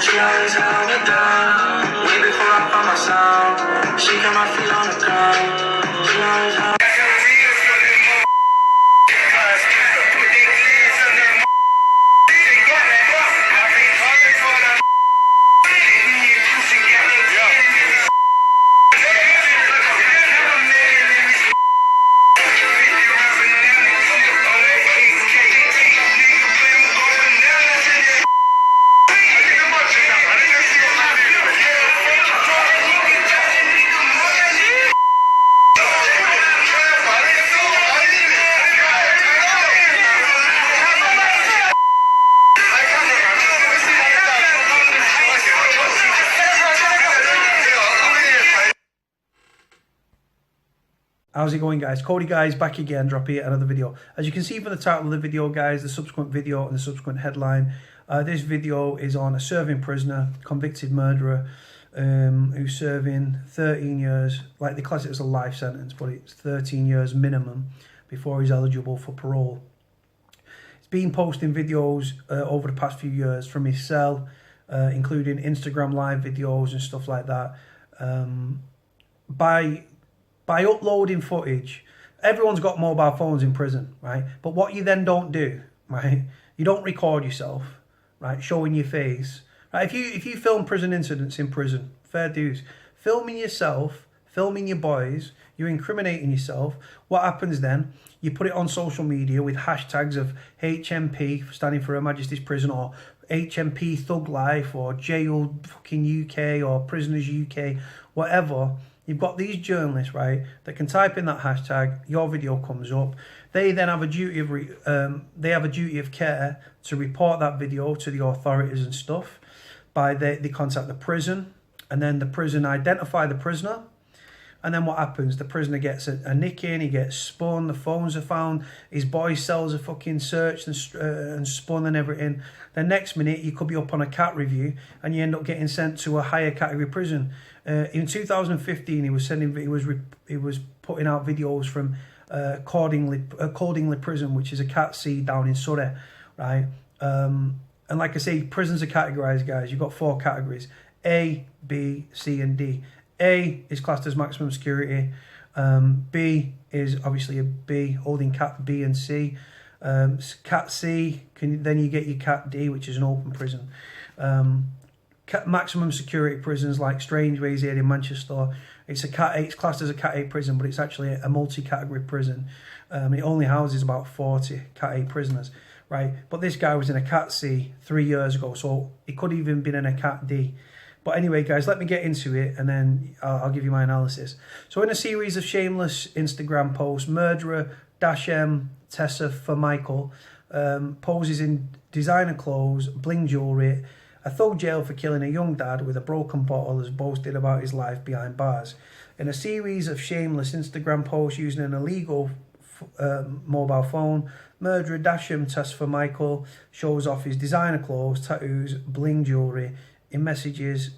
She always held me down. Way before I found my sound. She got my feet on the ground. She always held me down. How's it going, guys? Cody, guys, back again, dropping another video. As you can see from the title of the video, guys, the subsequent video and the subsequent headline, this video is on a serving prisoner, convicted murderer, who's serving 13 years, like they class it as a life sentence, but it's 13 years minimum before he's eligible for parole. He's been posting videos over the past few years from his cell, including Instagram live videos and stuff like that. By uploading footage, everyone's got mobile phones in prison, right? But what you then don't do, right? You don't record yourself, right? Showing your face, right? If you film prison incidents in prison, fair dues. Filming yourself, filming your boys, you're incriminating yourself. What happens then? You put it on social media with hashtags of HMP, standing for Her Majesty's Prison, or HMP Thug Life, or Jail fucking UK, or Prisoners UK, whatever. You've got these journalists, right, that can type in that hashtag, your video comes up. They then have a duty of care to report that video to the authorities and stuff. They contact the prison, and then the prison identify the prisoner. And then what happens? The prisoner gets a nick in, he gets spun, the phones are found, his boys' cells are fucking searched and spun and everything. The next minute, you could be up on a cat review and you end up getting sent to a higher category prison. In 2015, he was putting out videos from Cordingley Prison, which is a cat C down in Surrey, right? And like I say, prisons are categorised, guys. You've got 4 categories: A, B, C, and D. A is classed as maximum security. B is obviously a B, holding cat B and C. Cat C, then you get your cat D, which is an open prison. Maximum security prisons like Strangeways here in Manchester, it's classed as a cat A prison, but it's actually a multi-category prison. It only houses about 40 cat A prisoners, right? But this guy was in a cat C 3 years ago, so he could have even been in a cat D. But anyway, guys, let me get into it, and then I'll give you my analysis. So in a series of shameless Instagram posts, murderer -M Tessa for Michael poses in designer clothes, bling jewellery, a thug jailed for killing a young dad with a broken bottle has boasted about his life behind bars. In a series of shameless Instagram posts using an illegal mobile phone, murderer -M Tessa for Michael shows off his designer clothes, tattoos, bling jewellery, in messages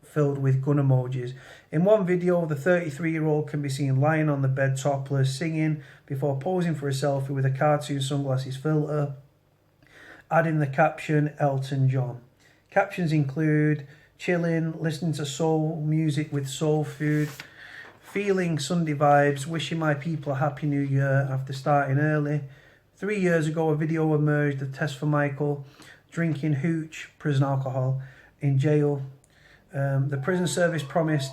filled with gun emojis. In one video, the 33-year-old can be seen lying on the bed topless, singing before posing for a selfie with a cartoon sunglasses filter, adding the caption Elton John. Captions include chilling, listening to soul music with soul food, feeling Sunday vibes, wishing my people a happy new year after starting early. 3 years ago, a video emerged of Tess for Michael drinking hooch, prison alcohol, in jail. The prison service promised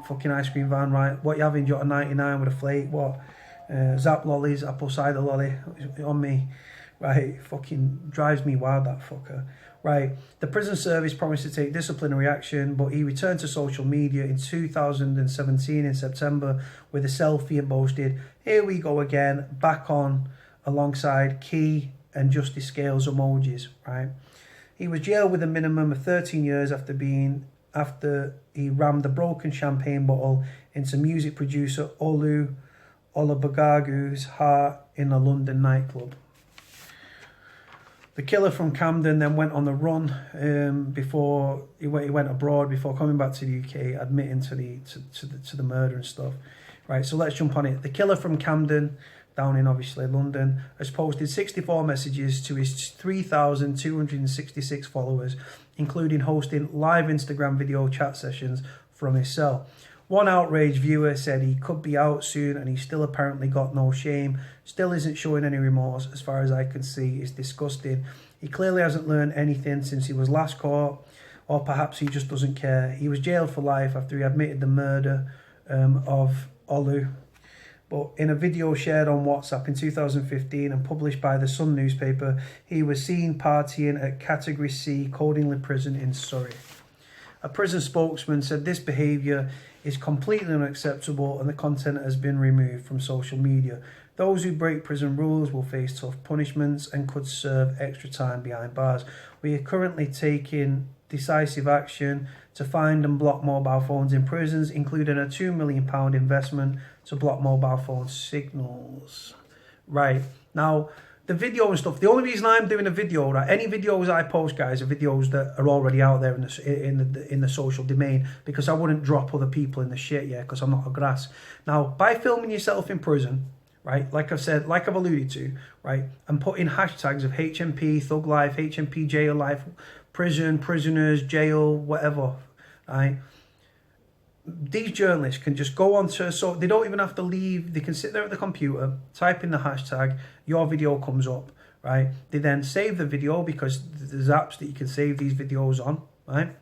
fucking ice cream van, right? What you having? You got a 99 with a flake? What? Zap lollies, apple cider lolly on me, right? Fucking drives me wild, that fucker, right? The prison service promised to take disciplinary action, but he returned to social media in 2017 in September with a selfie and boasted, "Here we go again, back on," alongside key and justice scales emojis, right? He was jailed with a minimum of 13 years after he rammed a broken champagne bottle into music producer Olu Olabagagu's heart in a London nightclub. The killer from Camden then went on the run before he went abroad before coming back to the UK, admitting to the murder and stuff. Right, so let's jump on it. The killer from Camden down in obviously London, has posted 64 messages to his 3,266 followers, including hosting live Instagram video chat sessions from his cell. One outraged viewer said he could be out soon and he's still apparently got no shame, still isn't showing any remorse as far as I can see. It's disgusting. He clearly hasn't learned anything since he was last caught, or perhaps he just doesn't care. He was jailed for life after he admitted the murder of Olu. But in a video shared on WhatsApp in 2015 and published by the Sun newspaper, he was seen partying at Category C Codingley Prison in Surrey. A prison spokesman said this behaviour is completely unacceptable and the content has been removed from social media. Those who break prison rules will face tough punishments and could serve extra time behind bars. We are currently taking decisive action to find and block mobile phones in prisons, including a £2 million investment to block mobile phone signals. Right, now the video and stuff, the only reason I'm doing a video, right, any videos I post, guys, are videos that are already out there in the social domain, because I wouldn't drop other people in the shit, yeah, because I'm not a grass. Now, by filming yourself in prison, right, like I've said, like I've alluded to, right, and putting hashtags of HMP, thug life, HMP jail life, prison, prisoners, jail, whatever, right, these journalists can just go on to, so they don't even have to leave, they can sit there at the computer, type in the hashtag, your video comes up, right? They then save the video, because there's apps that you can save these videos on, right?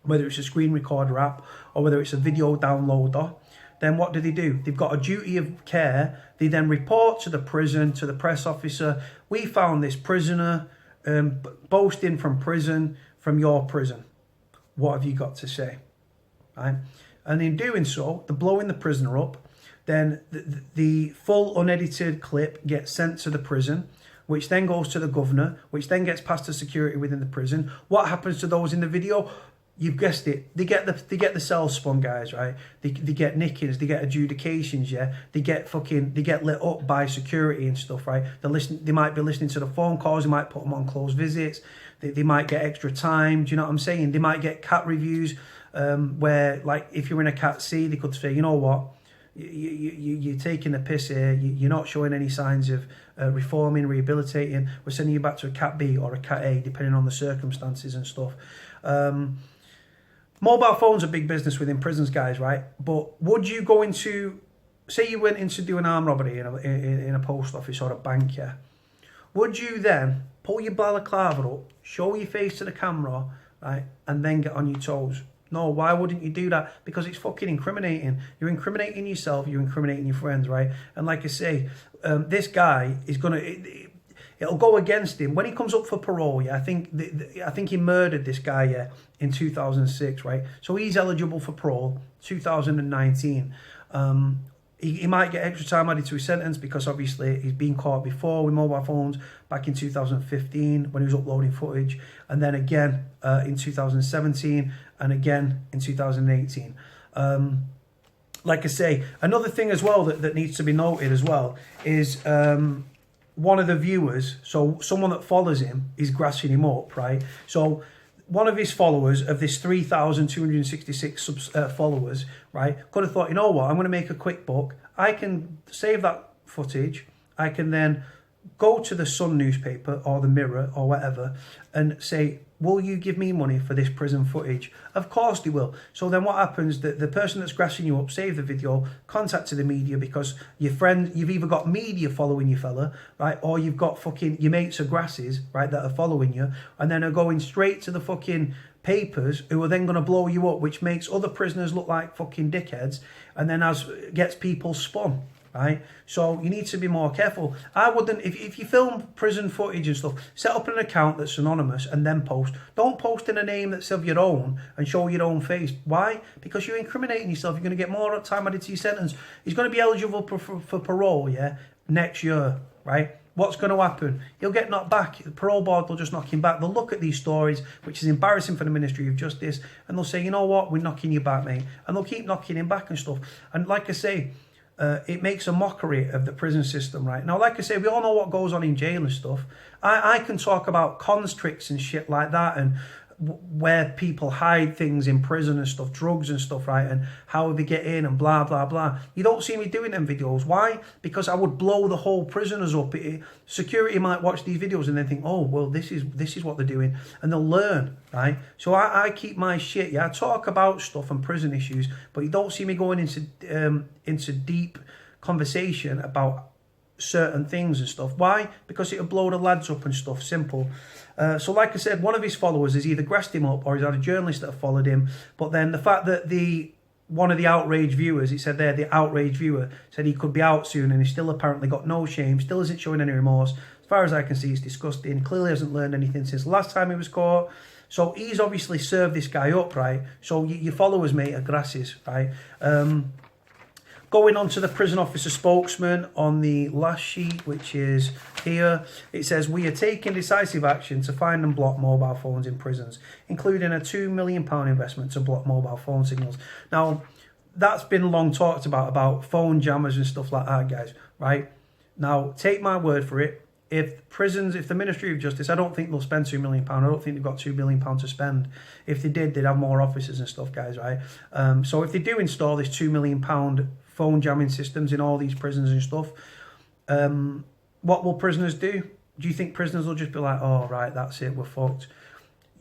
Whether it's a screen recorder app or whether it's a video downloader. Then what do? They've got a duty of care. They then report to the prison, to the press officer, we found this prisoner boasting from prison, from your prison. What have you got to say, right? And in doing so, they're blowing the prisoner up. Then the full unedited clip gets sent to the prison, which then goes to the governor, which then gets past the security within the prison. What happens to those in the video? You've guessed it. They get the cells spun, guys, right? They get nickings, they get adjudications, yeah. They get lit up by security and stuff, right? They might be listening to the phone calls. They might put them on closed visits. They might get extra time. Do you know what I'm saying? They might get cat reviews. Where, like, if you're in a Cat C, they could say, you know what, you're taking the piss here, you're not showing any signs of reforming, rehabilitating, we're sending you back to a Cat B or a Cat A, depending on the circumstances and stuff. Mobile phones are big business within prisons, guys, right? But would you go into, say you went in to do an armed robbery in a post office or a bank, yeah? Would you then pull your balaclava up, show your face to the camera, right, and then get on your toes? No, why wouldn't you do that? Because it's fucking incriminating. You're incriminating yourself, you're incriminating your friends, right? And like I say, this guy is going to... It'll go against him. When he comes up for parole, yeah, I think he murdered this guy, yeah, in 2006, right? So he's eligible for parole, 2019. He might get extra time added to his sentence because obviously he's been caught before with mobile phones back in 2015 when he was uploading footage, and then again in 2017 and again in 2018. Like I say, another thing as well that needs to be noted as well is one of the viewers, so someone that follows him, is grassing him up, right? So one of his followers, of this 3,266 followers, right, could have thought, you know what, I'm going to make a quick buck. I can save that footage. I can then go to the Sun newspaper or the Mirror or whatever and say, will you give me money for this prison footage? Of course they will. So then what happens, the person that's grassing you up, save the video, contacted the media, because your friend, you've either got media following you, fella, right, or you've got fucking your mates are grasses, right, that are following you, and then are going straight to the fucking papers, who are then going to blow you up, which makes other prisoners look like fucking dickheads, and then gets people spun. Right, so you need to be more careful. I wouldn't, if you film prison footage and stuff, set up an account that's anonymous and then post. Don't post in a name that's of your own and show your own face. Why? Because you're incriminating yourself. You're going to get more time added to your sentence. He's going to be eligible for parole, yeah, next year, right? What's going to happen? He'll get knocked back. The parole board will just knock him back. They'll look at these stories, which is embarrassing for the Ministry of Justice, and they'll say, you know what, we're knocking you back, mate. And they'll keep knocking him back and stuff. And like I say, it makes a mockery of the prison system, right? Now, like I say, we all know what goes on in jail and stuff. I can talk about cons tricks and shit like that, and where people hide things in prison and stuff, drugs and stuff, right? And how they get in and blah, blah, blah. You don't see me doing them videos. Why? Because I would blow the whole prisoners up. Security might watch these videos and then think, oh, well, this is what they're doing. And they'll learn, right? So I keep my shit. Yeah, I talk about stuff and prison issues, but you don't see me going into deep conversation about certain things and stuff. Why? Because it'll blow the lads up and stuff. Simple. So like I said, one of his followers has either grassed him up or he's had a journalist that followed him. But then the fact that one of the outraged viewers, it said there, the outraged viewer said he could be out soon, and he still apparently got no shame, still isn't showing any remorse. As far as I can see, it's disgusting. Clearly hasn't learned anything since the last time he was caught. So he's obviously served this guy up, right? So your followers, mate, are grasses, right? Going on to the prison officer spokesman on the last sheet, which is here, it says, we are taking decisive action to find and block mobile phones in prisons, including a £2 million investment to block mobile phone signals. Now, that's been long talked about phone jammers and stuff like that, guys, right? Now, take my word for it. If the Ministry of Justice, I don't think they'll spend £2 million. I don't think they've got £2 million to spend. If they did, they'd have more officers and stuff, guys, right? So if they do install this £2 million phone jamming systems in all these prisons and stuff, what will prisoners do? Do you think prisoners will just be like, oh, right, that's it, we're fucked?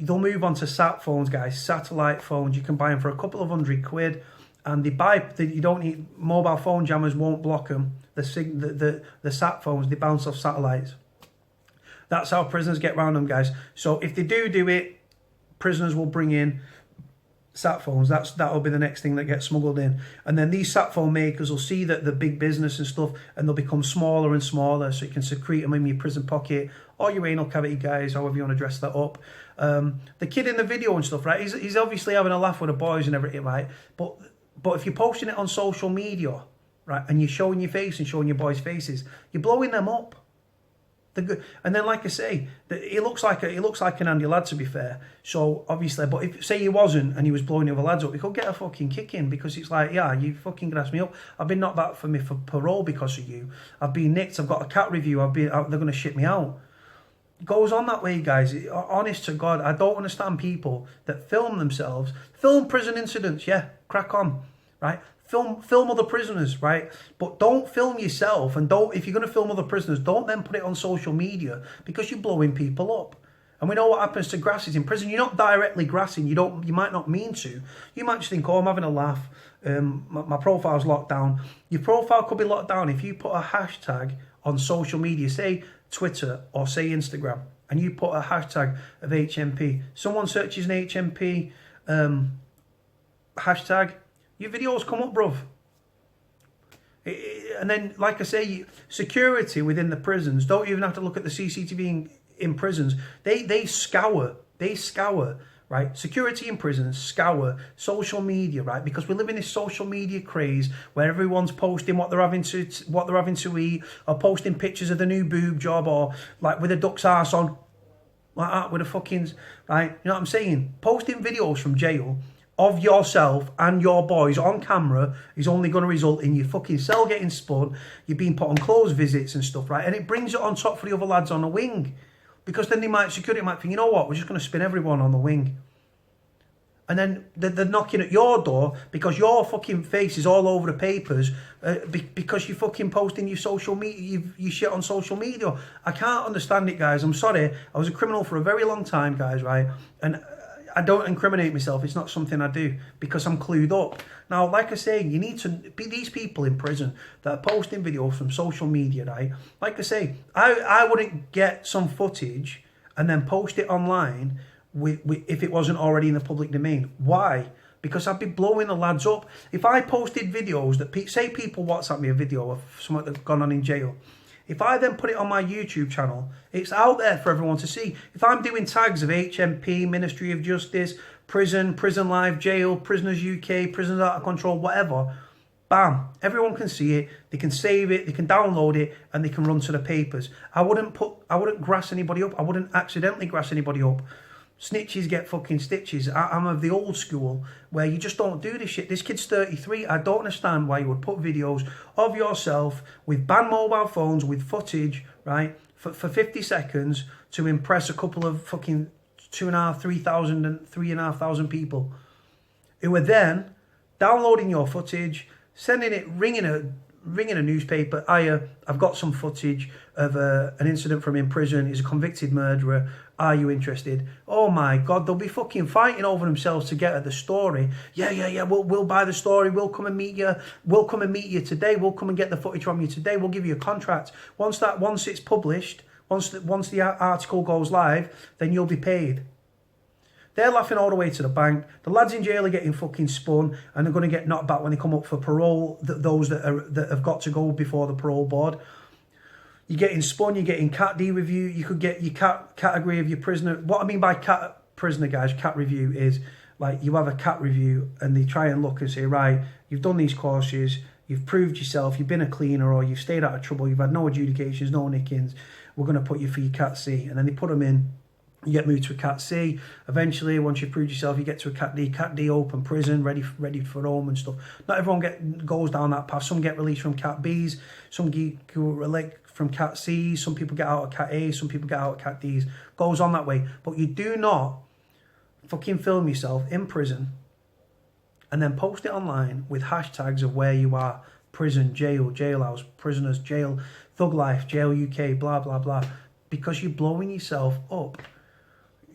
They'll move on to sat phones, guys, satellite phones. You can buy them for a couple of £100, and you don't need, mobile phone jammers won't block them. The sat phones, they bounce off satellites. That's how prisoners get around them, guys. So if they do it, prisoners will bring in sat phones. That'll be the next thing that gets smuggled in, and then these sat phone makers will see that the big business and stuff, and they'll become smaller and smaller, so you can secrete them in your prison pocket or your anal cavity, guys, however you want to dress that up. The kid in the video and stuff, right, he's obviously having a laugh with the boys and everything, right? But if you're posting it on social media, right, and you're showing your face and showing your boys' faces, you're blowing them up. And then, like I say, he looks like an handy lad, to be fair. So obviously, but if say he wasn't and he was blowing the other lads up, he could get a fucking kick in, because it's like, yeah, you fucking grassed me up. I've been knocked back for parole because of you. I've been nicked. I've got a cat review. They're going to ship me out. It goes on that way, guys. Honest to God, I don't understand people that film themselves, film prison incidents. Yeah, crack on, right? Film other prisoners, right? But don't film yourself, and if you're going to film other prisoners, don't then put it on social media, because you're blowing people up. And we know what happens to grasses in prison. You're not directly grassing. You might not mean to. You might just think, oh, I'm having a laugh. My profile's locked down. Your profile could be locked down if you put a hashtag on social media, say Twitter or say Instagram, and you put a hashtag of HMP. Someone searches an HMP hashtag, your videos come up, bruv. And then, like I say, security within the prisons don't even have to look at the CCTV in prisons. They scour, right? Security in prisons scour social media, right? Because we live in this social media craze where everyone's posting what they're having to eat, or posting pictures of the new boob job, or like with a duck's arse on, like that, with a fucking, right? You know what I'm saying? Posting videos from jail of yourself and your boys on camera is only going to result in your fucking cell getting spun, you being put on closed visits and stuff, right? And it brings it on top for the other lads on the wing, because then security might think, you know what, we're just going to spin everyone on the wing. And then they're knocking at your door because your fucking face is all over the papers, because you're fucking posting your social media, you shit on social media. I can't understand it, guys. I'm sorry. I was a criminal for a very long time, guys, right? And I don't incriminate myself. It's not something I do, because I'm clued up. Now, like I say, you need to be these people in prison that are posting videos from social media, right? Like I say, I wouldn't get some footage and then post it online if it wasn't already in the public domain. Why? Because I'd be blowing the lads up. If I posted videos that, say people WhatsApp me a video of something that's gone on in jail, if I then put it on my YouTube channel, it's out there for everyone to see. If I'm doing tags of HMP, Ministry of Justice, prison life, jail, prisoners UK, prisoners out of control, whatever, bam, everyone can see it, they can save it, they can download it, and they can run to the papers. I wouldn't grass anybody up. I wouldn't accidentally grass anybody up. Snitches get fucking stitches. I'm of the old school where you just don't do this shit. This kid's 33. I don't understand why you would put videos of yourself with banned mobile phones with footage, right, for 50 seconds to impress a couple of fucking 2,500, 3,000 and 3,500 people who were then downloading your footage, sending it, ringing a newspaper. I've got some footage of an incident from in prison. He's a convicted murderer. Are you interested? Oh my God, they'll be fucking fighting over themselves to get at the story. Yeah. We'll buy the story. We'll come and meet you. We'll come and meet you today. We'll come and get the footage from you today. We'll give you a contract. Once it's published, once the article goes live, then you'll be paid. They're laughing all the way to the bank. The lads in jail are getting fucking spun, and they're going to get knocked back when they come up for parole. Those that have got to go before the parole board. You're getting spun. You're getting cat D review. You could get your category of your prisoner. What I mean by cat prisoner, guys, cat review is like you have a cat review, and they try and look and say, right, you've done these courses, you've proved yourself, you've been a cleaner, or you've stayed out of trouble, you've had no adjudications, no nickings. We're going to put you for your cat C, and then they put them in. You get moved to a Cat C. Eventually, once you've proved yourself, you get to a Cat D. Cat D open prison, ready for home and stuff. Not everyone goes down that path. Some get released from Cat Bs. Some get from Cat Cs. Some people get out of Cat A. Some people get out of Cat Ds. Goes on that way. But you do not fucking film yourself in prison and then post it online with hashtags of where you are. Prison, jail, jailhouse, prisoners, jail, thug life, jail UK, blah, blah, blah. Because you're blowing yourself up.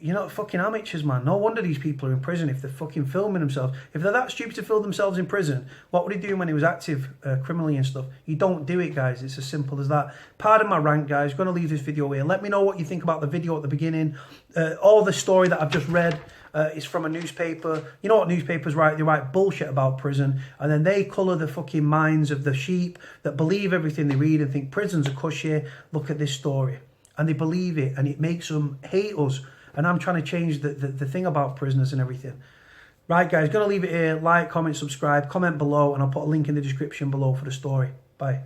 You're not fucking amateurs, man. No wonder these people are in prison if they're fucking filming themselves. If they're that stupid to film themselves in prison, what would he do when he was active criminally and stuff? You don't do it, guys. It's as simple as that. Pardon my rant, guys. Going to leave this video here. Let me know what you think about the video at the beginning. All the story that I've just read is from a newspaper. You know what newspapers write? They write bullshit about prison, and then they colour the fucking minds of the sheep that believe everything they read and think prison's a cushy. Look at this story. And they believe it, and it makes them hate us. And I'm trying to change the thing about prisoners and everything. Right, guys, going to leave it here. Like, comment, subscribe, comment below, and I'll put a link in the description below for the story. Bye.